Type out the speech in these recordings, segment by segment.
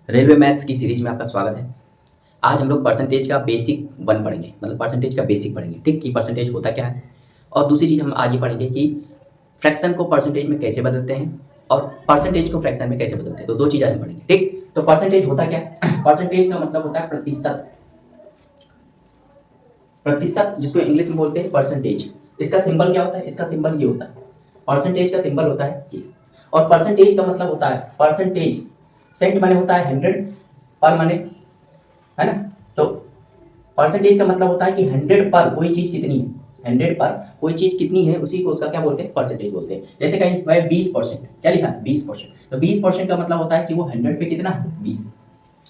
Railway maths की series में आपका स्वागत है। आज हम लोग परसेंटेज का बेसिक वन पढ़ेंगे, मतलब परसेंटेज का बेसिक पढ़ेंगे, ठीक, कि परसेंटेज होता क्या है। और दूसरी चीज़ हम आज ये पढ़ेंगे कि फ्रैक्शन को परसेंटेज में कैसे बदलते हैं और परसेंटेज को फ्रैक्शन में कैसे बदलते हैं। तो दो चीज़ें हम पढ़ेंगे, ठीक। तो परसेंटेज होता क्या है? परसेंटेज का मतलब होता है प्रतिशत, प्रतिशत जिसको इंग्लिश में बोलते हैं परसेंटेज। इसका सिंबल क्या होता है? इसका सिंबल ये होता है, परसेंटेज का सिंबल होता है जी। और परसेंटेज का मतलब होता है परसेंटेज, सेंट माने होता है 100, पर माने, है ना। तो परसेंटेज का मतलब होता है कि 100 पर कोई चीज कितनी है, 100 पर कोई चीज कितनी है, उसी को उसका क्या बोलते हैं? परसेंटेज बोलते हैं। जैसे कहीं भाई 20%, क्या लिखा है? 20%। तो 20% का मतलब होता है कि वो 100 पे कितना है? 20।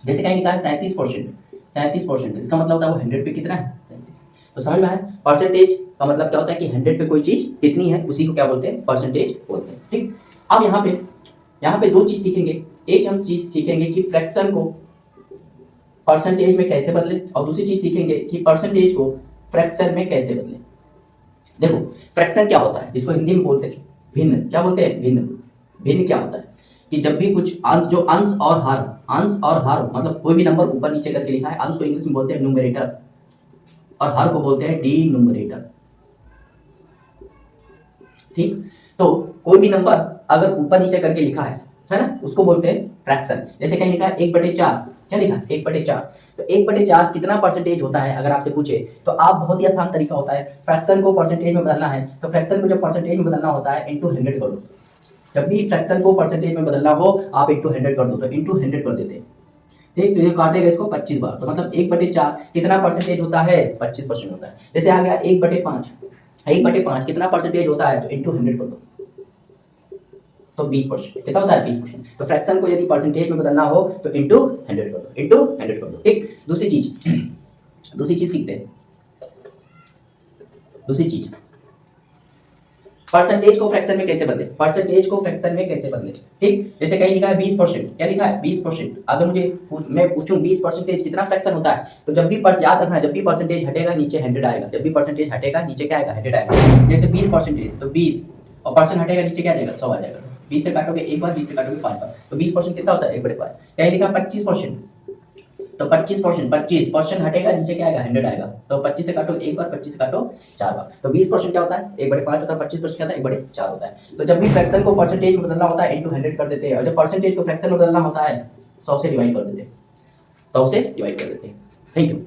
जैसे कहीं लिखा है 37%, 37%, इसका मतलब होता है वो 100 पे कितना है? 37। तो समझ में आया? परसेंटेज का मतलब क्या होता है कि 100 पे कोई चीज कितनी है, उसी को क्या बोलते हैं? परसेंटेज बोलते हैं, ठीक। अब यहाँ पे दो चीज सीखेंगे। एक हम चीज सीखेंगे कि फ्रैक्शन को परसेंटेज में कैसे बदले, और दूसरी चीज सीखेंगे कि परसेंटेज को फ्रैक्शन में कैसे बदले। देखो, फ्रैक्शन क्या होता है, जिसको हिंदी में बोलते हैं भिन्न। क्या बोलते हैं? भिन्न। भिन्न क्या होता है कि जब भी कुछ अंश, जो अंश और हर, अंश और हर मतलब कोई भी नंबर ऊपर नीचे करके लिखा है, अंश को इंग्लिश में बोलते हैं न्यूमरेटर और हर को बोलते हैं डिनोमिनेटर, ठीक। तो कोई भी नंबर अगर ऊपर नीचे करके लिखा है ना, उसको बोलते हैं फ्रैक्शन। जैसे कहीं लिखा है 1/4, क्या लिखा है? 1/4। तो 1/4 कितना परसेंटेज होता है अगर आपसे पूछे, तो आप बहुत ही आसान तरीका होता है, फ्रैक्शन को परसेंटेज में बदलना है तो फ्रैक्शन को जब परसेंटेज में बदलना होता है इंटू 100 कर दो। जब भी फ्रैक्शन को परसेंटेज में बदलना हो आप इंटू 100 कर दो, तो इंटू 100 कर देते हैं, ठीक। तो ये काटेगा इसको 25 बार, तो मतलब 1/4 कितना परसेंटेज होता है? 25% होता है। जैसे आ गया 1/5, 1/5 कितना परसेंटेज होता है? तो इंटू 100 कर दो, तो 20%। कितना होता है? 20%। तो फ्रैक्शन को यदि परसेंटेज में बदलना हो तो इंटू 100 कर दो, इंटू 100 कर दो, ठीक। दूसरी चीज सीखते हैं। दूसरी चीज, परसेंटेज को फ्रैक्शन में कैसे बदले, परसेंटेज को फ्रैक्शन में कैसे बदले, ठीक। जैसे कहीं लिखा है 20%, क्या लिखा है? 20%। अगर मैं पूछूं 20% कितना फ्रैक्शन होता है, तो जब भी याद रखना है, जब भी परसेंटेज हटेगा नीचे 100 आएगा, जब भी परसेंटेज हटेगा नीचे क्या आएगा? 100 आएगा। जैसे 20% तो 20, और परसेंट हटेगा नीचे क्या आ जाएगा? 100 आ जाएगा। 20 से काटोगे एक बार, 20 से काटोगे 5 बार, तो 20% कितना होता है? 1/5। कहीं लिखा 25%, तो 25%, 25% हटेगा नीचे क्या आएगा? 100 आएगा। तो 25 से काटो एक बार, 25 से काटो 4 बार, तो 20% क्या होता है? 1/5 होता है। 25% क्या होता है? 1/4 होता है। तो जब भी फ्रैक्शन को परसेंटेज में बदलना होता है इंटू 100 कर देते हैं, और जब परसेंटेज को फ्रैक्शन में बदलना होता है 100 से डिवाइड कर देते हैं, 100 से डिवाइड कर देते हैं। Thank you.